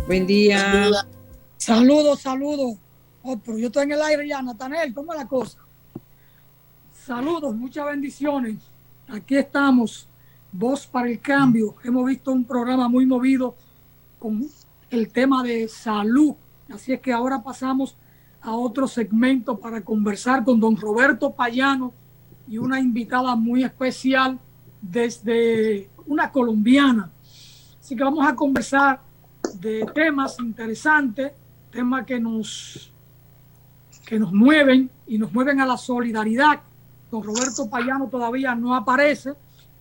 Buen día. Saludos, saludos. Oh, pero yo estoy en el aire ya, Natanel, ¿cómo es la cosa? Saludos, muchas bendiciones. Aquí estamos, Voz para el Cambio. Hemos visto un programa muy movido con el tema de salud. Así es que ahora pasamos a otro segmento para conversar con don Roberto Payano y una invitada muy especial desde una colombiana. Así que vamos a conversar de temas interesantes, temas que nos mueven y nos mueven a la solidaridad. Don Roberto Payano todavía no aparece,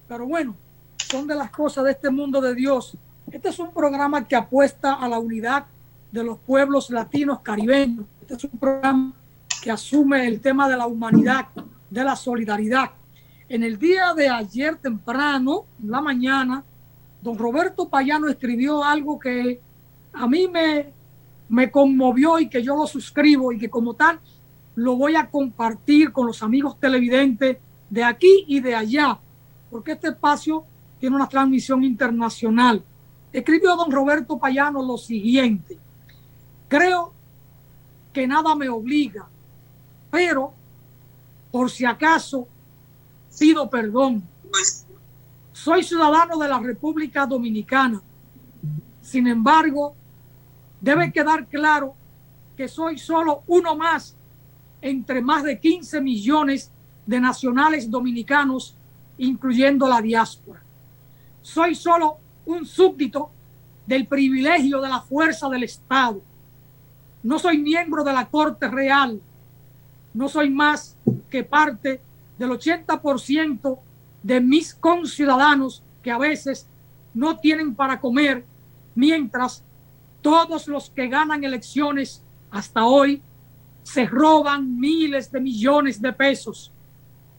pero bueno, son de las cosas de este mundo de Dios. Este es un programa que apuesta a la unidad de los pueblos latinos caribeños. Este es un programa que asume el tema de la humanidad, de la solidaridad. En el día de ayer temprano, en la mañana, don Roberto Payano escribió algo que a mí me conmovió y que yo lo suscribo y que como tal lo voy a compartir con los amigos televidentes de aquí y de allá, porque este espacio tiene una transmisión internacional. Escribió don Roberto Payano lo siguiente: creo que nada me obliga, pero por si acaso pido perdón. Soy ciudadano de la República Dominicana. Sin embargo, debe quedar claro que soy solo uno más entre más de 15 millones de nacionales dominicanos, incluyendo la diáspora. Soy solo un súbdito del privilegio de la fuerza del Estado. No soy miembro de la Corte Real. No soy más que parte del 80% de mis conciudadanos que a veces no tienen para comer, mientras todos los que ganan elecciones hasta hoy se roban miles de millones de pesos.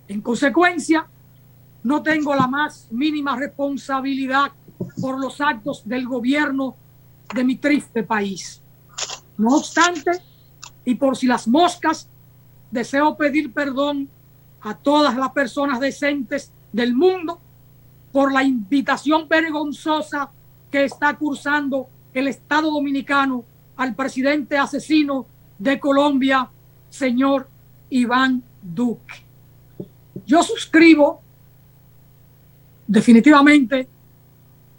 En consecuencia, no tengo la más mínima responsabilidad por los actos del gobierno de mi triste país. No obstante, y por si las moscas, deseo pedir perdón a todas las personas decentes del mundo por la invitación vergonzosa que está cursando el Estado Dominicano al presidente asesino de Colombia, señor Iván Duque. Yo suscribo definitivamente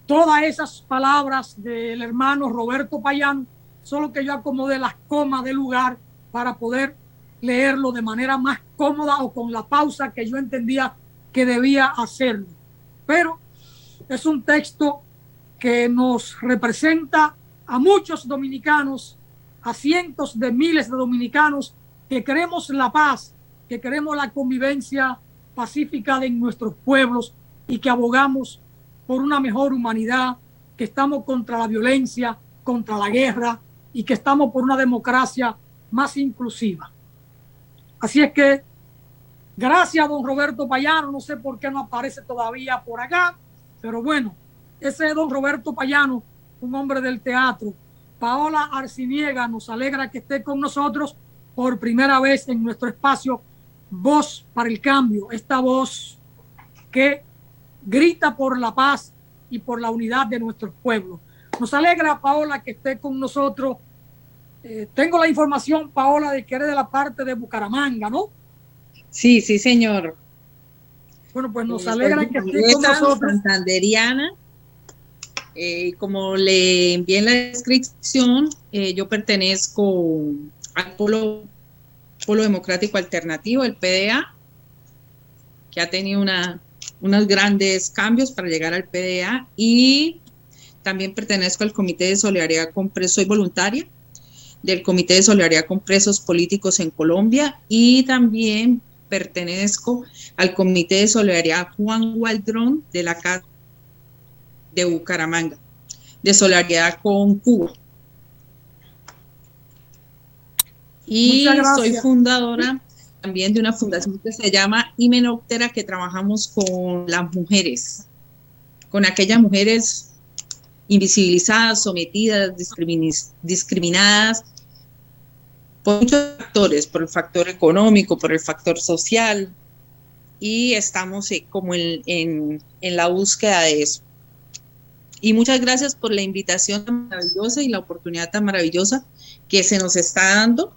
todas esas palabras del hermano Roberto Payano, solo que yo acomodé las comas del lugar para poder leerlo de manera más cómoda o con la pausa que yo entendía que debía hacerlo. Pero es un texto que nos representa a muchos dominicanos, a cientos de miles de dominicanos que queremos la paz, que queremos la convivencia pacífica de nuestros pueblos y que abogamos por una mejor humanidad, que estamos contra la violencia, contra la guerra y que estamos por una democracia más inclusiva. Así es que, gracias a don Roberto Payano, no sé por qué no aparece todavía por acá, pero bueno, ese es don Roberto Payano, un hombre del teatro. Paola Arciniega, nos alegra que esté con nosotros por primera vez en nuestro espacio Voz para el Cambio, esta voz que grita por la paz y por la unidad de nuestros pueblos. Nos alegra, Paola, que esté con nosotros. Tengo la información, Paola, de que eres de la parte de Bucaramanga, ¿no? Sí, sí, señor. Bueno, pues nos alegra que esté con nosotros. Santanderiana. Como le envié en la descripción, yo pertenezco al Polo Democrático Alternativo, el PDA, que ha tenido unos grandes cambios para llegar al PDA, y también pertenezco al Comité de Solidaridad con Presos, soy voluntaria del Comité de Solidaridad con Presos Políticos en Colombia, y también pertenezco al Comité de Solidaridad Juan Gualdrón de la Casa de Bucaramanga, de solidaridad con Cuba. Y soy fundadora también de una fundación que se llama Himenóptera, que trabajamos con las mujeres, con aquellas mujeres invisibilizadas, sometidas, discriminadas por muchos factores, por el factor económico, por el factor social, y estamos como en la búsqueda de eso. Y muchas gracias por la invitación tan maravillosa y la oportunidad tan maravillosa que se nos está dando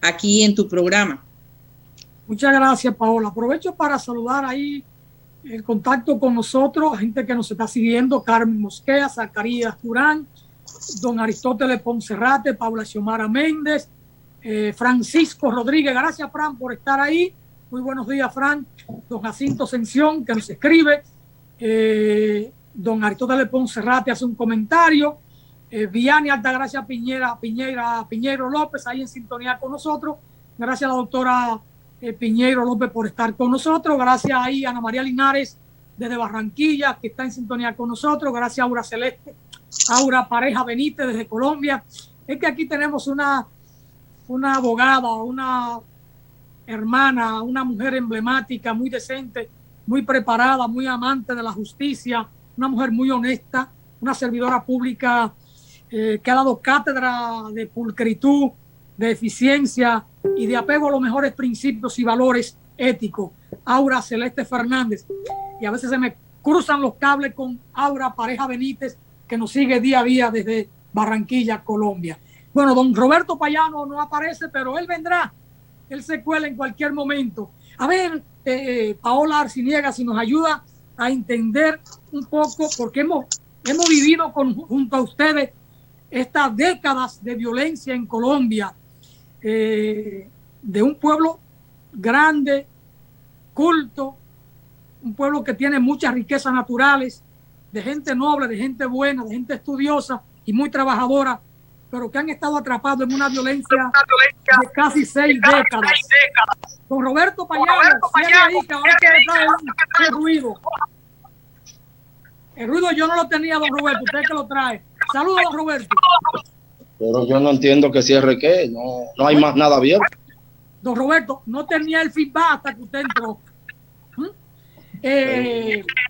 aquí en tu programa. Muchas gracias, Paola. Aprovecho para saludar ahí el contacto con nosotros, gente que nos está siguiendo: Carmen Mosquea, Zacarías Durán, don Aristóteles Poncerrate, Paula Xiomara Méndez, Francisco Rodríguez. Gracias, Fran, por estar ahí. Muy buenos días, Fran. Don Jacinto Sención, que nos escribe. Don Aristóteles Poncerrate hace un comentario. Vianney Altagracia Piñeiro López, ahí en sintonía con nosotros. Gracias a la doctora Piñeiro López por estar con nosotros. Gracias ahí a Ana María Linares desde Barranquilla, que está en sintonía con nosotros. Gracias a Aura Celeste, Aura Pareja Benítez desde Colombia. Es que aquí tenemos una abogada, una hermana, una mujer emblemática, muy decente, muy preparada, muy amante de la justicia, una mujer muy honesta, una servidora pública que ha dado cátedra de pulcritud, de eficiencia y de apego a los mejores principios y valores éticos. Aura Celeste Fernández. Y a veces se me cruzan los cables con Aura Pareja Benítez, que nos sigue día a día desde Barranquilla, Colombia. Bueno, don Roberto Payano no aparece, pero él vendrá. Él se cuela en cualquier momento. A ver, Paola Arciniega, si nos ayuda a entender un poco, porque hemos vivido junto a ustedes estas décadas de violencia en Colombia, de un pueblo grande, culto, un pueblo que tiene muchas riquezas naturales, de gente noble, de gente buena, de gente estudiosa y muy trabajadora, pero que han estado atrapados en una violencia de casi 6 décadas. Don Roberto Payano, ahí, que ahora que trae el ruido. El ruido yo no lo tenía, don Roberto, usted que lo trae. Saludos, don Roberto. Pero yo no entiendo que cierre qué, no hay más nada abierto. Don Roberto, no tenía el feedback hasta que usted entró.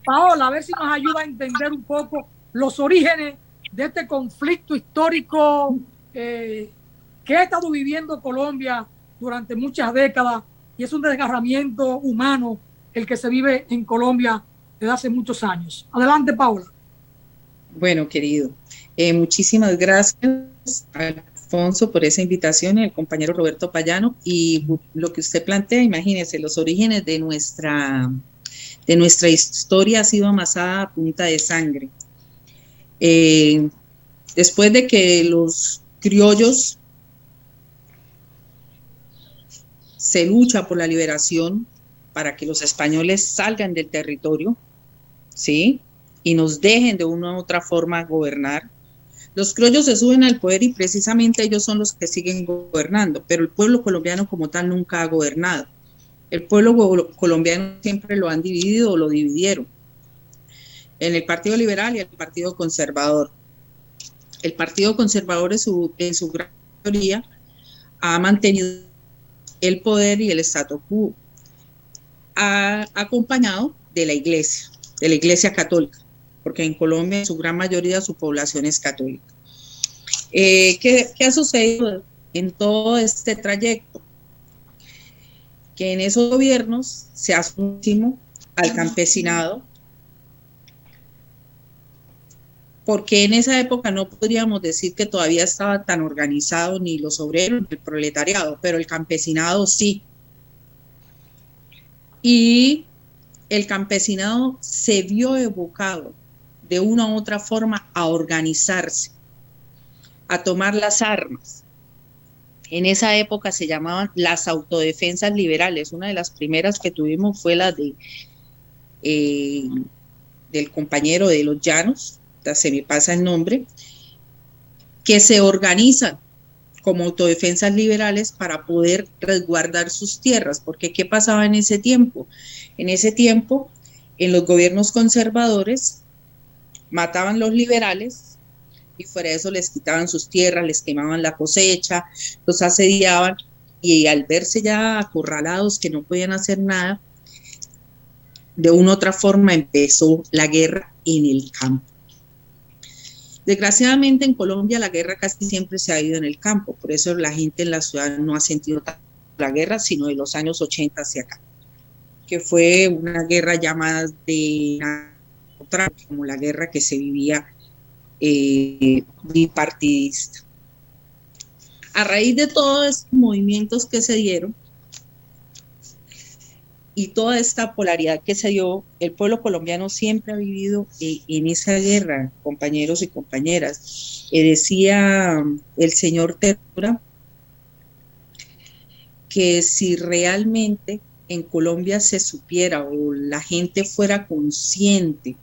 Paola, a ver si nos ayuda a entender un poco los orígenes de este conflicto histórico que ha estado viviendo Colombia durante muchas décadas, y es un desgarramiento humano el que se vive en Colombia desde hace muchos años. Adelante, Paola. Bueno, querido, muchísimas gracias, Alfonso, por esa invitación, y al compañero Roberto Payano. Y lo que usted plantea, imagínese, los orígenes de nuestra historia ha sido amasada a punta de sangre. Después de que los criollos se lucha por la liberación para que los españoles salgan del territorio, ¿sí?, y nos dejen de una u otra forma gobernar, los criollos se suben al poder y precisamente ellos son los que siguen gobernando, pero el pueblo colombiano como tal nunca ha gobernado. El pueblo colombiano siempre lo han dividido o lo dividieron en el Partido Liberal y el Partido Conservador. El Partido Conservador en su gran mayoría ha mantenido el poder y el statu quo, acompañado de la Iglesia Católica, porque en Colombia en su gran mayoría su población es católica. ¿Qué ha sucedido en todo este trayecto? Que en esos gobiernos se hace muchísimo al campesinado, porque en esa época no podríamos decir que todavía estaba tan organizado ni los obreros ni el proletariado, pero el campesinado sí. Y el campesinado se vio evocado de una u otra forma a organizarse, a tomar las armas. En esa época se llamaban las autodefensas liberales. Una de las primeras que tuvimos fue la del compañero de los Llanos, se me pasa el nombre, que se organizan como autodefensas liberales para poder resguardar sus tierras. Porque ¿qué pasaba en ese tiempo? En ese tiempo, en los gobiernos conservadores, mataban los liberales y fuera de eso les quitaban sus tierras, les quemaban la cosecha, los asediaban, y al verse ya acorralados que no podían hacer nada, de una u otra forma empezó la guerra en el campo. Desgraciadamente en Colombia la guerra casi siempre se ha ido en el campo, por eso la gente en la ciudad no ha sentido tanto la guerra, sino de los años 80 hacia acá, que fue una guerra llamada de contrario, como la guerra que se vivía bipartidista. A raíz de todos estos movimientos que se dieron y toda esta polaridad que se dio, el pueblo colombiano siempre ha vivido en esa guerra, compañeros y compañeras. Decía el señor Terra que si realmente en Colombia se supiera o la gente fuera consciente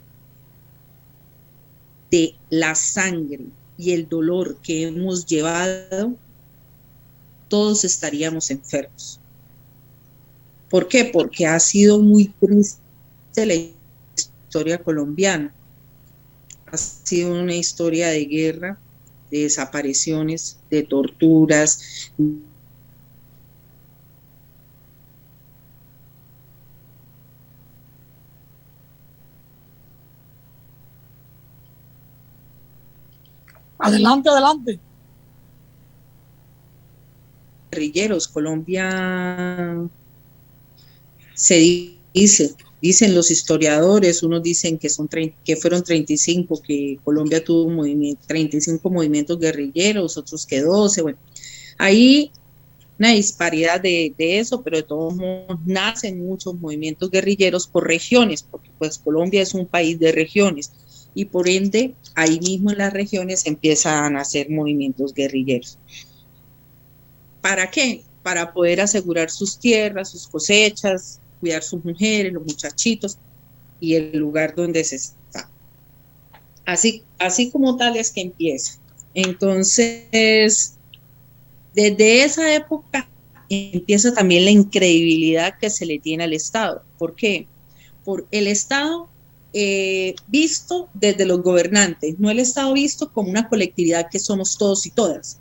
de la sangre y el dolor que hemos llevado, todos estaríamos enfermos. ¿Por qué? Porque ha sido muy triste la historia colombiana. Ha sido una historia de guerra, de desapariciones, de torturas. Adelante, adelante. Guerrilleros, Colombia se dicen los historiadores, unos dicen que fueron 35, que Colombia tuvo 35 movimientos guerrilleros, otros que 12, bueno, ahí una disparidad de eso, pero de todos modos nacen muchos movimientos guerrilleros por regiones, porque pues Colombia es un país de regiones, y por ende, ahí mismo en las regiones empiezan a nacer movimientos guerrilleros. ¿Para qué? Para poder asegurar sus tierras, sus cosechas, cuidar sus mujeres, los muchachitos y el lugar donde se está. Así como tal es que empieza. Entonces, desde esa época empieza también la incredibilidad que se le tiene al Estado. ¿Por qué? Por el Estado visto desde los gobernantes, no el Estado visto como una colectividad que somos todos y todas.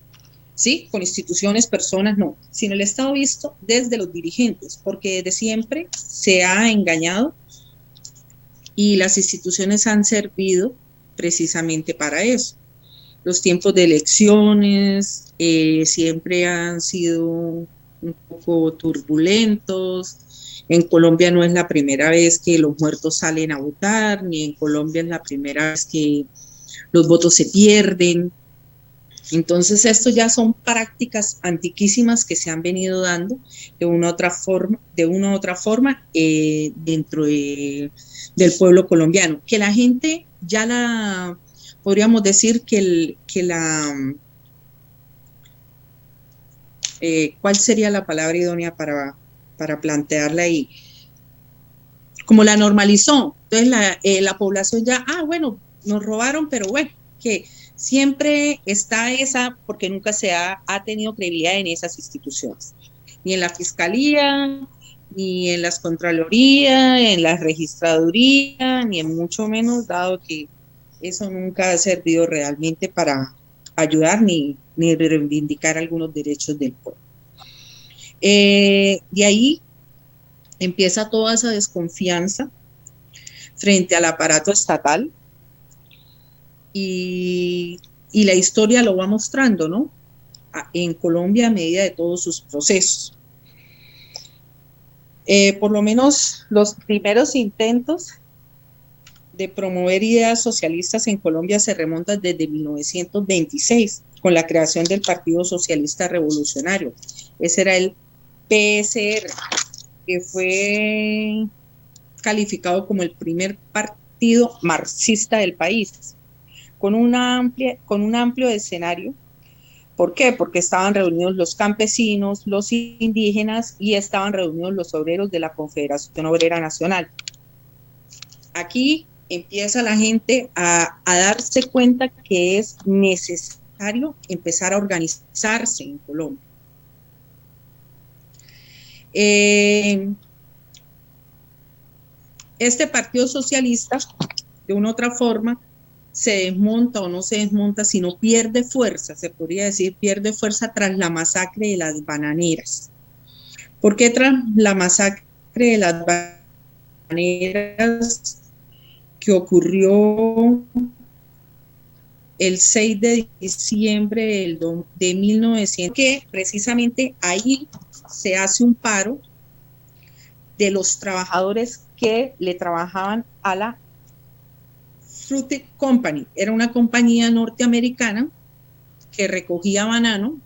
¿Sí? Con instituciones, personas, no, sino el Estado visto desde los dirigentes, porque desde siempre se ha engañado y las instituciones han servido precisamente para eso. Los tiempos de elecciones siempre han sido un poco turbulentos. En Colombia no es la primera vez que los muertos salen a votar, ni en Colombia es la primera vez que los votos se pierden. Entonces, esto ya son prácticas antiquísimas que se han venido dando de una u otra forma dentro del pueblo colombiano, que la gente ya podríamos decir ¿cuál sería la palabra idónea para plantearla ahí? Como la normalizó. Entonces, la población ya, bueno, nos robaron, pero bueno, que siempre está esa, porque nunca se ha tenido credibilidad en esas instituciones, ni en la fiscalía, ni en las contralorías, en la registraduría, ni en mucho menos, dado que eso nunca ha servido realmente para ayudar ni reivindicar algunos derechos del pueblo. De ahí empieza toda esa desconfianza frente al aparato estatal, y la historia lo va mostrando, ¿no? En Colombia a medida de todos sus procesos. Por lo menos los primeros intentos de promover ideas socialistas en Colombia se remontan desde 1926, con la creación del Partido Socialista Revolucionario. Ese era el PSR, que fue calificado como el primer partido marxista del país, con un amplio escenario. ¿Por qué? Porque estaban reunidos los campesinos, los indígenas y estaban reunidos los obreros de la Confederación Obrera Nacional. Aquí empieza la gente a darse cuenta que es necesario empezar a organizarse en Colombia. Este Partido Socialista, de una u otra forma, se desmonta o no se desmonta, sino pierde fuerza, se podría decir, pierde fuerza tras la masacre de las bananeras. ¿Por qué tras la masacre de las bananeras que ocurrió el 6 de diciembre de 1900? Que precisamente ahí se hace un paro de los trabajadores que le trabajaban a la Fruit Company era una compañía norteamericana que recogía banano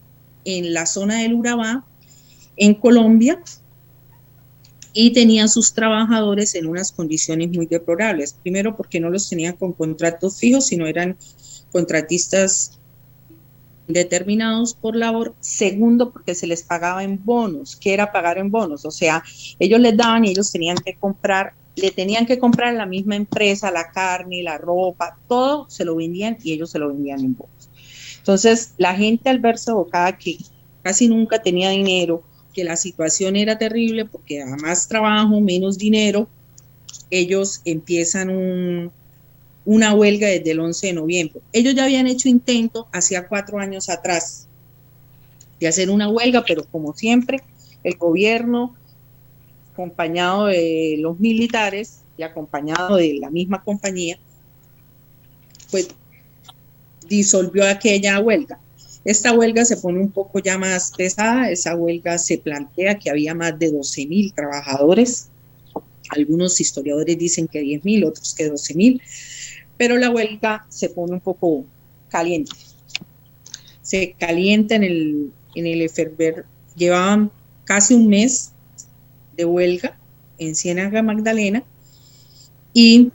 en la zona del Urabá, en Colombia, y tenían sus trabajadores en unas condiciones muy deplorables. Primero, porque no los tenían con contratos fijos, sino eran contratistas determinados por labor. Segundo, porque se les pagaba en bonos. ¿Qué era pagar en bonos? O sea, ellos les daban y ellos tenían que comprar, le tenían que comprar a la misma empresa la carne, la ropa, todo se lo vendían y ellos se lo vendían en bonos. Entonces, la gente al verse abocada que casi nunca tenía dinero, que la situación era terrible porque a más trabajo, menos dinero, ellos empiezan una huelga desde el 11 de noviembre. Ellos ya habían hecho intento hacía 4 años atrás de hacer una huelga, pero como siempre, el gobierno, acompañado de los militares y acompañado de la misma compañía, pues disolvió aquella huelga. Esta huelga se pone un poco ya más pesada. Esa huelga se plantea que había más de 12.000 trabajadores. Algunos historiadores dicen que 10.000, otros que 12.000, pero la huelga se pone un poco caliente. Se calienta en el Eferver. Llevaban casi un mes de huelga en Ciénaga Magdalena y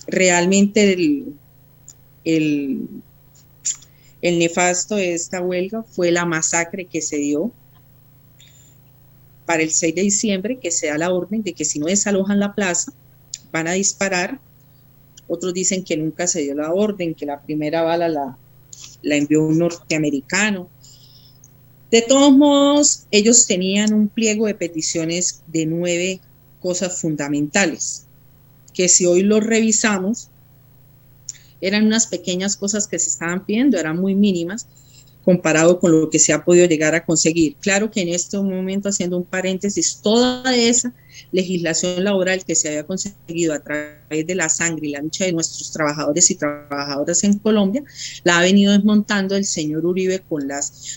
realmente el nefasto de esta huelga fue la masacre que se dio para el 6 de diciembre, que se da la orden de que si no desalojan la plaza, van a disparar. Otros dicen que nunca se dio la orden, que la primera bala la envió un norteamericano. De todos modos, ellos tenían un pliego de peticiones de 9 cosas fundamentales, que si hoy los revisamos, eran unas pequeñas cosas que se estaban pidiendo, eran muy mínimas comparado con lo que se ha podido llegar a conseguir. Claro que en este momento, haciendo un paréntesis, toda esa legislación laboral que se había conseguido a través de la sangre y la lucha de nuestros trabajadores y trabajadoras en Colombia, la ha venido desmontando el señor Uribe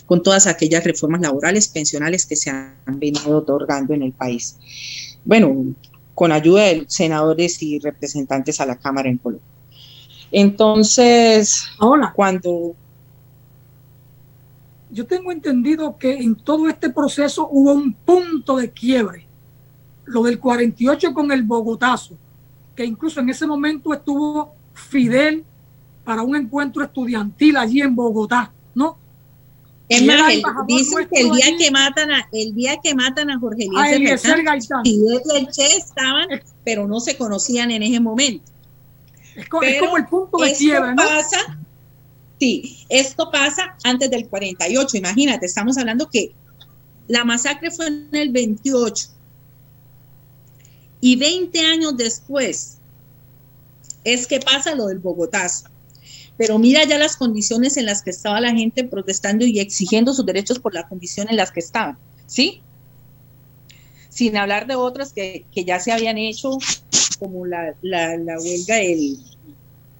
con todas aquellas reformas laborales, pensionales que se han venido otorgando en el país. Bueno, con ayuda de senadores y representantes a la Cámara en Colombia. Entonces, ahora, cuando... Yo tengo entendido que en todo este proceso hubo un punto de quiebre, lo del 48 con el Bogotazo, que incluso en ese momento estuvo Fidel para un encuentro estudiantil allí en Bogotá, ¿no? Es más, dicen que el día que matan a Jorge Eliezer Gaitán, Fidel y el Che estaban, pero no se conocían en ese momento. Es como el punto de quiebre, ¿no? Sí, esto pasa antes del 48, imagínate, estamos hablando que la masacre fue en el 28 y 20 años después es que pasa lo del Bogotazo. Pero mira ya las condiciones en las que estaba la gente protestando y exigiendo sus derechos por la condición en las que estaban, ¿sí? Sin hablar de otras que ya se habían hecho, como la huelga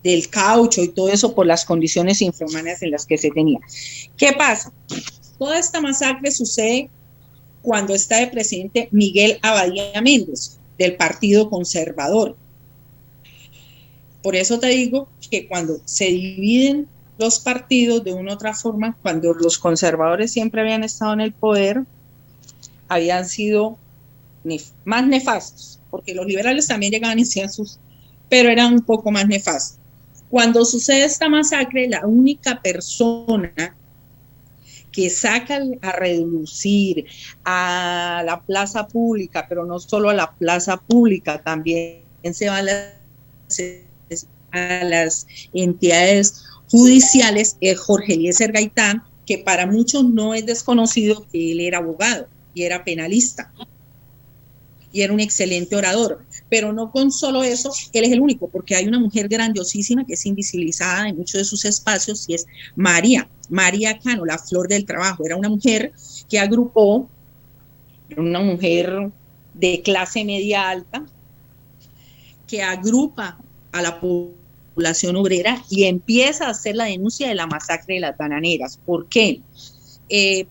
del caucho y todo eso por las condiciones infrahumanas en las que se tenía. ¿Qué pasa? Toda esta masacre sucede cuando está de presidente Miguel Abadía Méndez, del Partido Conservador. Por eso te digo que cuando se dividen los partidos de una u otra forma, cuando los conservadores siempre habían estado en el poder, habían sido más nefastos, porque los liberales también llegaban en censos, pero eran un poco más nefastos. Cuando sucede esta masacre, la única persona que saca a reducir a la plaza pública, pero no solo a la plaza pública, también se va a las entidades judiciales, es Jorge Eliezer Gaitán, que para muchos no es desconocido que él era abogado y era penalista y era un excelente orador, pero no con solo eso, él es el único, porque hay una mujer grandiosísima que es invisibilizada en muchos de sus espacios y es María Cano, la flor del trabajo. Era una mujer que agrupó, era una mujer de clase media alta, que agrupa a la población obrera y empieza a hacer la denuncia de la masacre de las bananeras. ¿Por qué?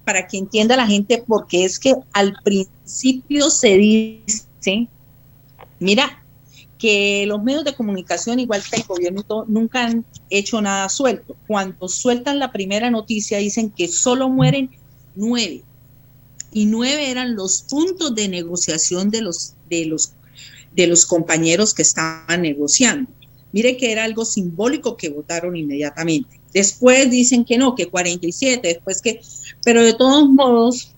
Para que entienda la gente, porque es que al principio se dice, mira, que los medios de comunicación, igual que el gobierno y todo, nunca han hecho nada suelto. Cuando sueltan la primera noticia dicen que solo mueren 9, y 9 eran los puntos de negociación de los compañeros que estaban negociando. Mire que era algo simbólico que votaron inmediatamente. Después dicen que no, que 47, después que... Pero de todos modos,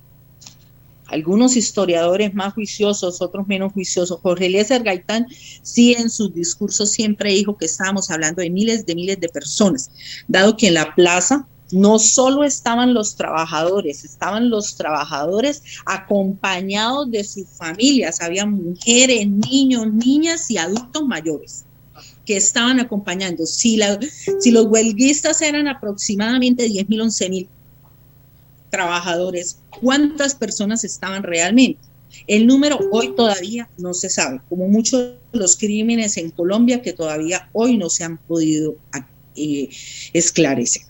algunos historiadores más juiciosos, otros menos juiciosos. Jorge Eliezer Gaitán sí en sus discursos siempre dijo que estábamos hablando de miles de personas, dado que en la plaza no solo estaban los trabajadores acompañados de sus familias, había mujeres, niños, niñas y adultos mayores que estaban acompañando. Si los huelguistas eran aproximadamente 10.000, 11.000 trabajadores, ¿cuántas personas estaban realmente? El número hoy todavía no se sabe, como muchos de los crímenes en Colombia que todavía hoy no se han podido esclarecer.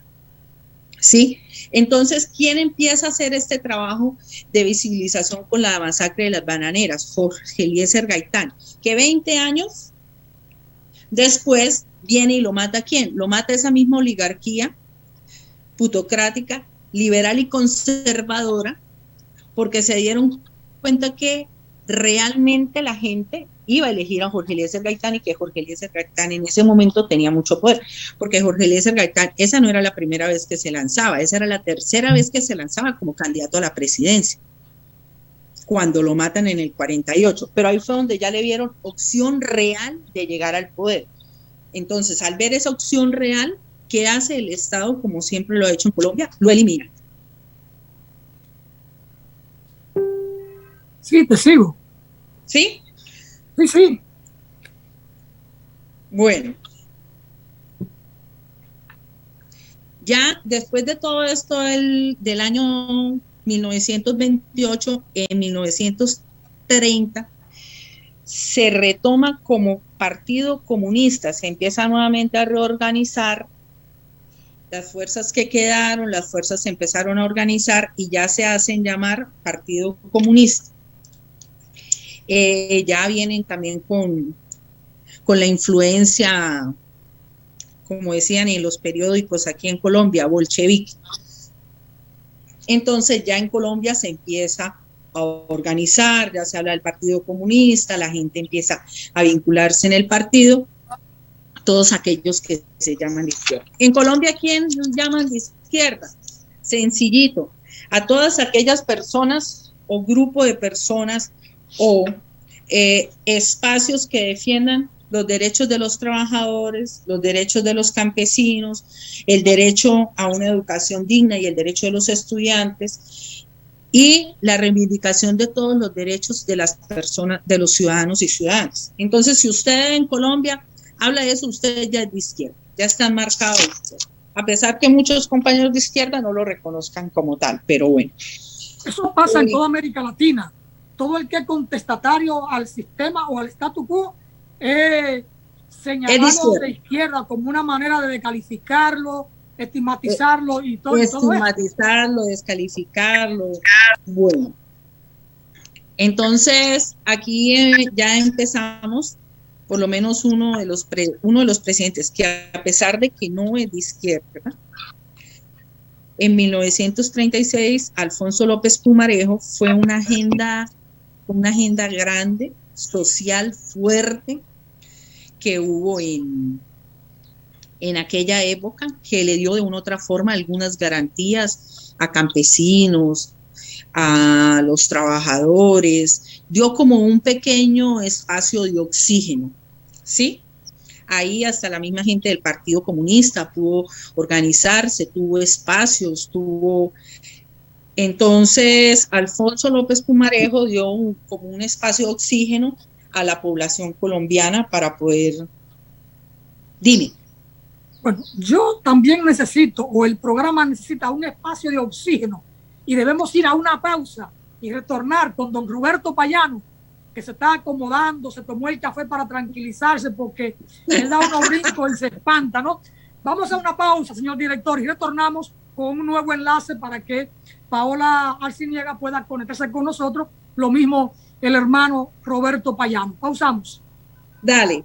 ¿Sí? Entonces, ¿quién empieza a hacer este trabajo de visibilización con la masacre de las bananeras? Jorge Eliezer Gaitán, que 20 años después viene y lo mata. ¿Quién? Lo mata esa misma oligarquía plutocrática, liberal y conservadora, porque se dieron cuenta que realmente la gente iba a elegir a Jorge Eliezer Gaitán y que Jorge Eliezer Gaitán en ese momento tenía mucho poder, porque Jorge Eliezer Gaitán, esa no era la primera vez que se lanzaba, esa era la tercera vez que se lanzaba como candidato a la presidencia, cuando lo matan en el 48, pero ahí fue donde ya le vieron opción real de llegar al poder. Entonces, al ver esa opción real, ¿qué hace el Estado, como siempre lo ha hecho en Colombia? Lo elimina. Sí, te sigo. ¿Sí? Sí, sí. Bueno. Ya después de todo esto del año 1928, en 1930, se retoma como Partido Comunista, se empieza nuevamente a reorganizar. Las fuerzas que quedaron, las fuerzas se empezaron a organizar y ya se hacen llamar Partido Comunista. Ya vienen también con la influencia, como decían en los periódicos aquí en Colombia, bolchevique. Entonces ya en Colombia se empieza a organizar, ya se habla del Partido Comunista, la gente empieza a vincularse en el partido, todos aquellos que se llaman de izquierda. En Colombia, ¿quién llaman de izquierda? Sencillito, a todas aquellas personas o grupo de personas o espacios que defiendan los derechos de los trabajadores, los derechos de los campesinos, el derecho a una educación digna y el derecho de los estudiantes y la reivindicación de todos los derechos de las personas, de los ciudadanos y ciudadanas. Entonces, si usted en Colombia habla de eso, usted ya es de izquierda, ya está marcado de izquierda, a pesar que muchos compañeros de izquierda no lo reconozcan como tal, pero bueno. Eso pasa en toda América Latina. Todo el que es contestatario al sistema o al statu quo es señalado de izquierda como una manera de descalificarlo, estigmatizarlo y todo. Estigmatizarlo, descalificarlo. Bueno, entonces aquí ya empezamos, por lo menos uno de los presidentes, que a pesar de que no es de izquierda, en 1936, Alfonso López Pumarejo fue una agenda grande, social, fuerte, que hubo en aquella época, que le dio de una u otra forma algunas garantías a campesinos, a los trabajadores, dio como un pequeño espacio de oxígeno, ¿sí? Ahí hasta la misma gente del Partido Comunista pudo organizarse, tuvo espacios, Entonces, Alfonso López Pumarejo dio como un espacio de oxígeno a la población colombiana para poder... Dime. Bueno, yo también necesito, o el programa necesita un espacio de oxígeno y debemos ir a una pausa y retornar con don Roberto Payano, que se está acomodando, se tomó el café para tranquilizarse porque él da unos brincos y se espanta, ¿no? Vamos a una pausa, señor director, y retornamos con un nuevo enlace para que Paola Arciniega pueda conectarse con nosotros, lo mismo el hermano Roberto Payano. Pausamos. Dale.